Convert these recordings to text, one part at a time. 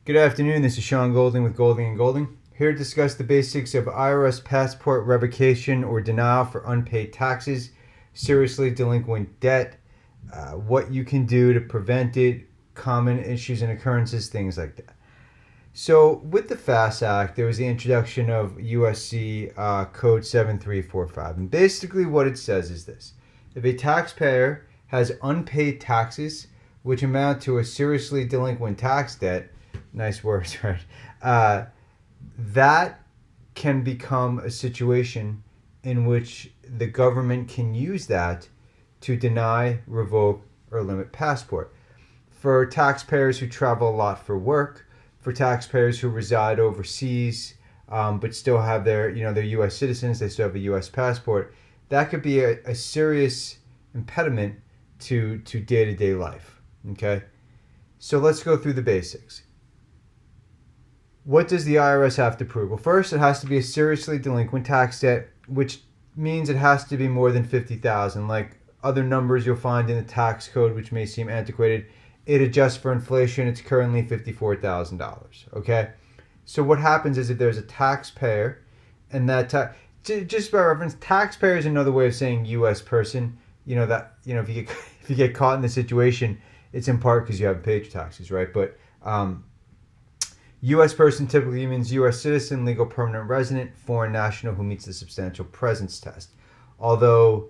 Good afternoon, this is Sean Golding with Golding & Golding, here to discuss the basics of IRS passport revocation or denial for unpaid taxes, seriously delinquent debt, what you can do to prevent it, common issues and occurrences, things like that. So with the FAST Act, there was the introduction of USC Code 7345. And basically what it says is this. If a taxpayer has unpaid taxes, which amount to a seriously delinquent tax debt, nice words, right? That can become a situation in which the government can use that to deny, revoke, or limit passport. For taxpayers who travel a lot for work, for taxpayers who reside overseas but still have they're U.S. citizens, they still have a U.S. passport, that could be a serious impediment to day-to-day life. Okay, so let's go through the basics. What does the IRS have to prove? Well, first, it has to be a seriously delinquent tax debt, which means it has to be more than $50,000. Like other numbers you'll find in the tax code, which may seem antiquated, it adjusts for inflation. It's currently $54,000. Okay, so what happens is if there's a taxpayer, and just by reference, taxpayer is another way of saying U.S. person. If you get if you get caught in the situation, it's in part because you haven't paid your taxes, right? But U.S. person typically means U.S. citizen, legal permanent resident, foreign national who meets the substantial presence test. Although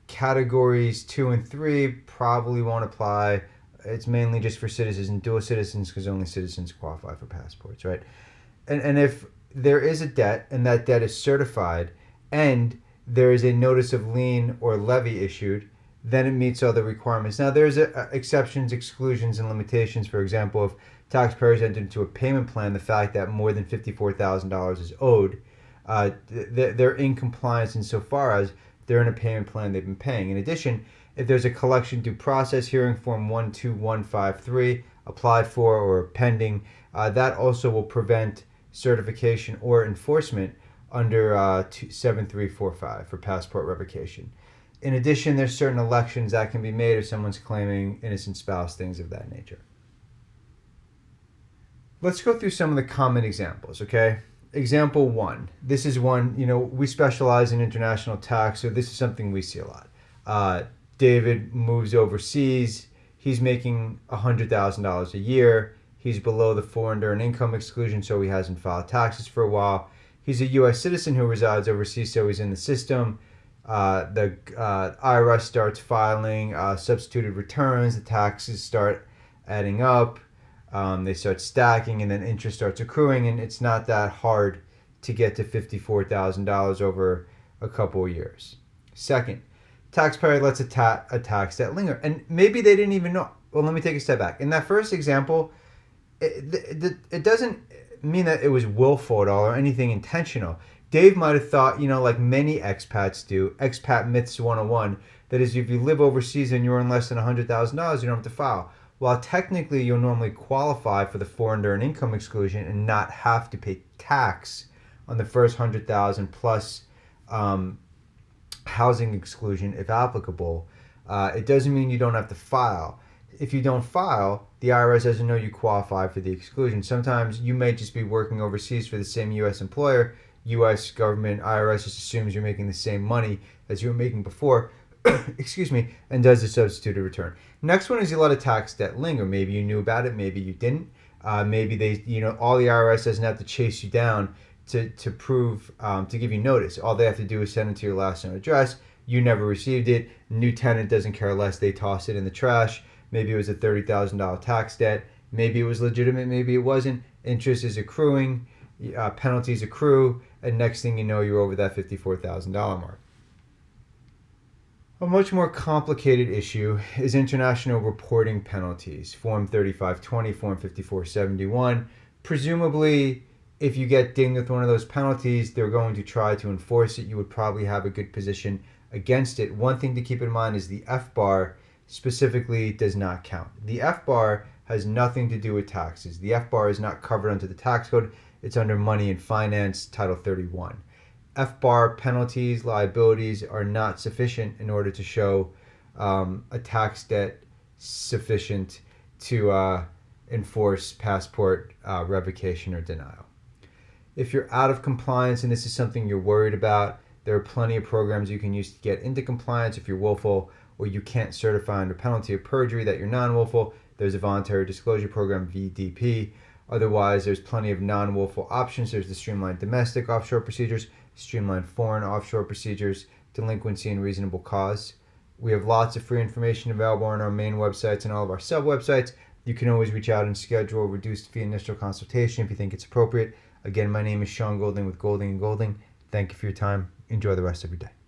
categories 2 and 3 probably won't apply. It's mainly just for citizens and dual citizens because only citizens qualify for passports, right? And if there is a debt and that debt is certified and there is a notice of lien or levy issued, then it meets all the requirements. Now, there's exceptions, exclusions, and limitations. For example, if taxpayers enter into a payment plan, the fact that more than $54,000 is owed, they're in compliance insofar as they're in a payment plan they've been paying. In addition, if there's a collection due process hearing form 12153 applied for or pending, that also will prevent certification or enforcement under 7345 for passport revocation. In addition, there's certain elections that can be made if someone's claiming innocent spouse, things of that nature. Let's go through some of the common examples, okay? Example 1. This is one, we specialize in international tax, so this is something we see a lot. David moves overseas. He's making $100,000 a year. He's below the foreign earned income exclusion, so he hasn't filed taxes for a while. He's a U.S. citizen who resides overseas, so he's in the system. The IRS starts filing substituted returns. The taxes start adding up. They start stacking, and then interest starts accruing, and it's not that hard to get to $54,000 over a couple of years. Second, taxpayer lets a tax debt linger, and maybe they didn't even know. Well, let me take a step back. In that first example, it doesn't mean that it was willful at all or anything intentional. Dave might have thought, like many expats do, expat myths 101, that is, if you live overseas and you earn less than $100,000, you don't have to file. While technically you'll normally qualify for the foreign earned income exclusion and not have to pay tax on the first $100,000 plus housing exclusion if applicable, it doesn't mean you don't have to file. If you don't file, the IRS doesn't know you qualify for the exclusion. Sometimes you may just be working overseas for the same U.S. employer. U.S. government, IRS just assumes you're making the same money as you were making before, excuse me, and does the substituted return. Next one is you let a tax debt linger. Maybe you knew about it, maybe you didn't. Maybe all the IRS doesn't have to chase you down to prove, to give you notice. All they have to do is send it to your last known address. You never received it. New tenant doesn't care less. They toss it in the trash. Maybe it was a $30,000 tax debt. Maybe it was legitimate. Maybe it wasn't. Interest is accruing. Penalties accrue. And next thing you know, you're over that $54,000 mark. A much more complicated issue is international reporting penalties, Form 3520, Form 5471. Presumably, if you get dinged with one of those penalties, they're going to try to enforce it. You would probably have a good position against it. One thing to keep in mind is the F-bar specifically does not count. The F-bar has nothing to do with taxes. The F-bar is not covered under the tax code. It's under Money and Finance, Title 31. F-bar penalties, liabilities are not sufficient in order to show a tax debt sufficient to enforce passport revocation or denial. If you're out of compliance and this is something you're worried about, there are plenty of programs you can use to get into compliance if you're willful or you can't certify under penalty of perjury that you're non-willful. There's a voluntary disclosure program, VDP. Otherwise, there's plenty of non-willful options. There's the streamlined domestic offshore procedures, streamlined foreign offshore procedures, delinquency and reasonable cause. We have lots of free information available on our main websites and all of our sub-websites. You can always reach out and schedule a reduced fee initial consultation if you think it's appropriate. Again, my name is Sean Golding with Golding & Golding. Thank you for your time. Enjoy the rest of your day.